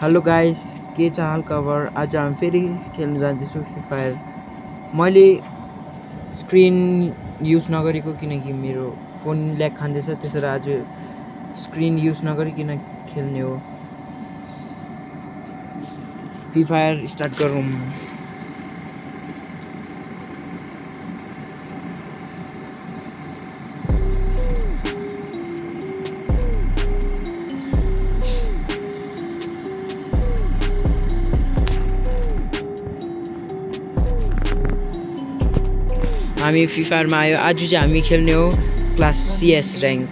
Hello guys, के छ हाल खबर। आज हामी फेरि खेल्न जाँदैछौँ फ्री फायर। मैले स्क्रिन युज नगरेको किनकि मेरो फोन ल्याग खाँदैछ, त्यसैले आज स्क्रिन युज नगरिकन खेल्ने हो। फ्री फायर स्टार्ट गरौँ। हामी फ्री फायरमा आयो। आज चाहिँ हामी खेल्ने हो क्लास CS र्याङ्क।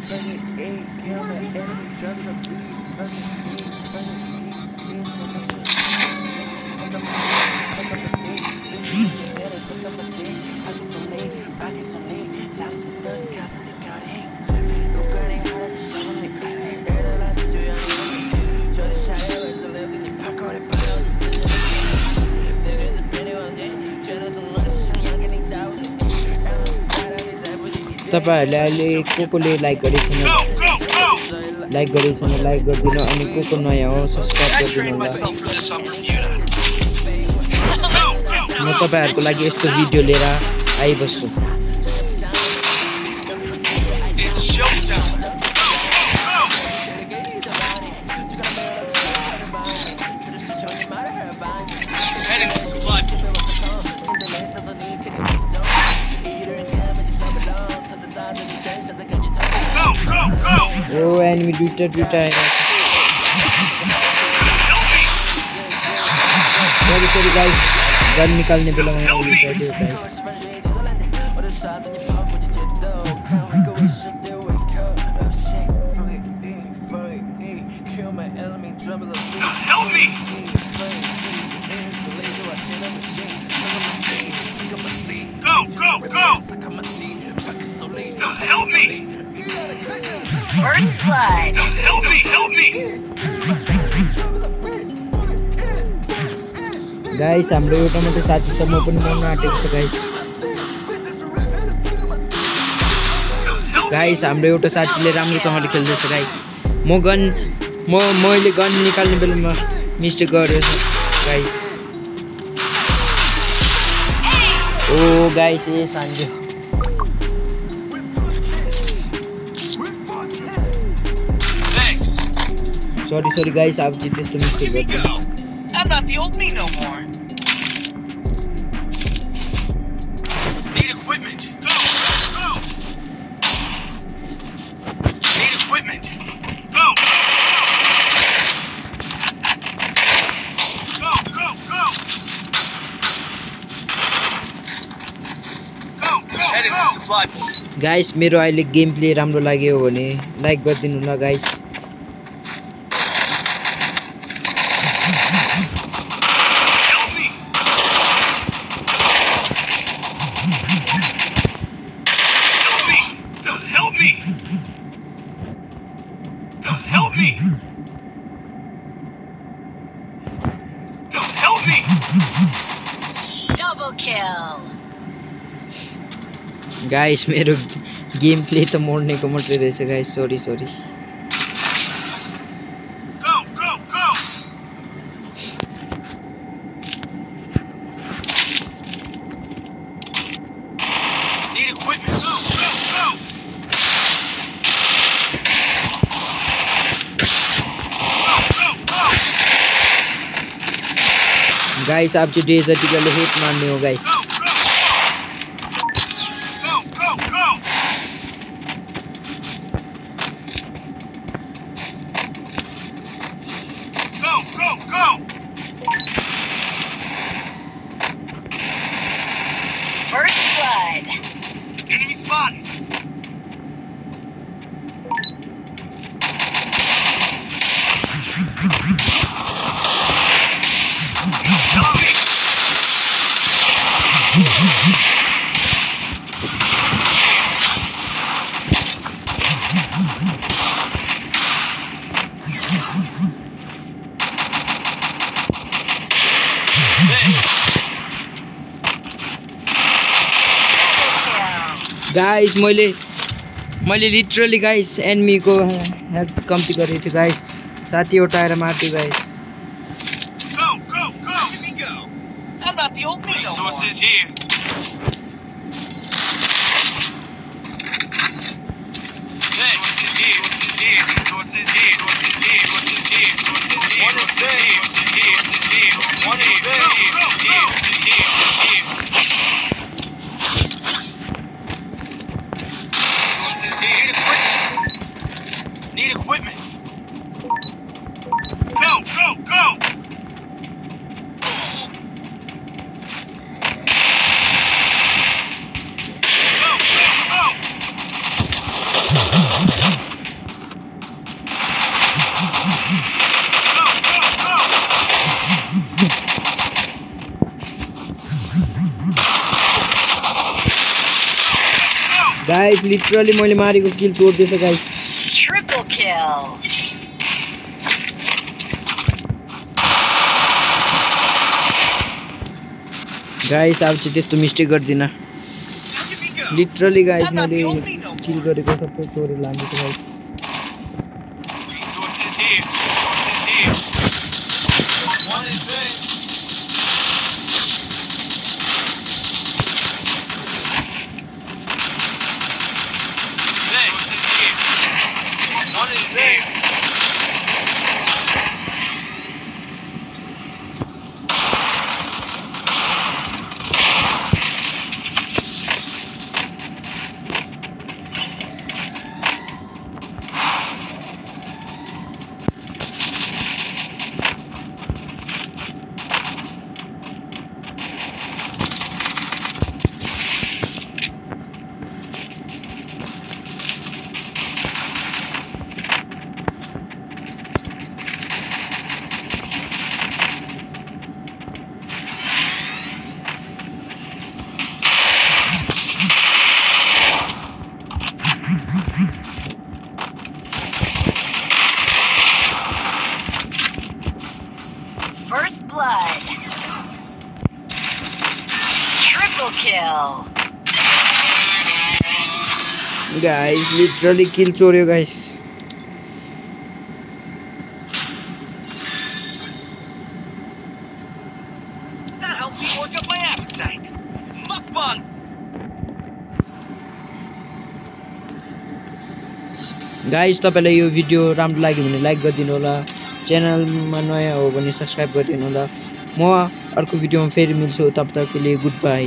तपाईहरुले अहिले कोले लाइक गरेको छैन, लाइक गरिदिनु। अनि को नयाँ हो सब्स्क्राइब गरिदिनु होला। म तपाईहरुको लागि यस्तो भिडियो लिएर आइबस्छु। Oh, enemy duta है। Sorry guys, गन निकालने बेला मैं Help me! First blood. Help me! Guys, हाम्रो एउटा मात्रै साथी छ, म पनि मर्न आँटेको छु गाइस। हाम्रो एउटा साथीले राम्रोसँगले खेल्दैछ गाइस। मैले गन निकाल्ने बेलामा मिस्टेक गरेछु गाइस। ओ गाइस, ए सान्जो। Sorry guys, आप जीते तो मिस्टेक करते हैं। I'm not the old me no more. Need equipment. Go. Need equipment. Go. Heading to supply point. Guys, मेरो अहिले गेम प्ले राम्रो लाग्यो भने लाइक गरिदिनु होला guys. Help me! Double kill. Guys, मेरो गेम प्ले त मोड्नेको मात्रै रहेछ गाइस। सरी Go! Need equipment. Go! Guys, आप जो डेजर्टिकल हिट मार्ने हो guys. Go! First blood. Enemy spotted. Guys, मैले लिटरली गाइस एनिमीको हेल्थ कम्ती गरेको थियो गाइस। साथी उठाएर मार्थ्यो guys. I'm not the old me no more. Resources here. Resources here. Resources here. Resources here. Resources here. Resources here. Resources here. Resources here. Resources here. Need equipment. Go, go, go! Guys literally मैले मारेको किल तोड्दैछ guys Triple kill. Guys अब चाहिँ त्यस्तो mistake गर्दिन literally guys मैले किल गरेको सबै चोरेर लाँदैछु guys Resources here. Resources here. One is big. Resources here. One is big. First blood. Triple kill. Guys literally kill चोर्यो guys That helped me work up my appetite. Mukbang. Guys तपाईलाई यो video राम्रो लाग्यो भने like गरिदिनु होला च्यानलमा नयाँ हो भने सब्स्क्राइब गरिदिनु होला म अर्को भिडियोमा फेरि मिल्छु तब तकको लागि गुड बाई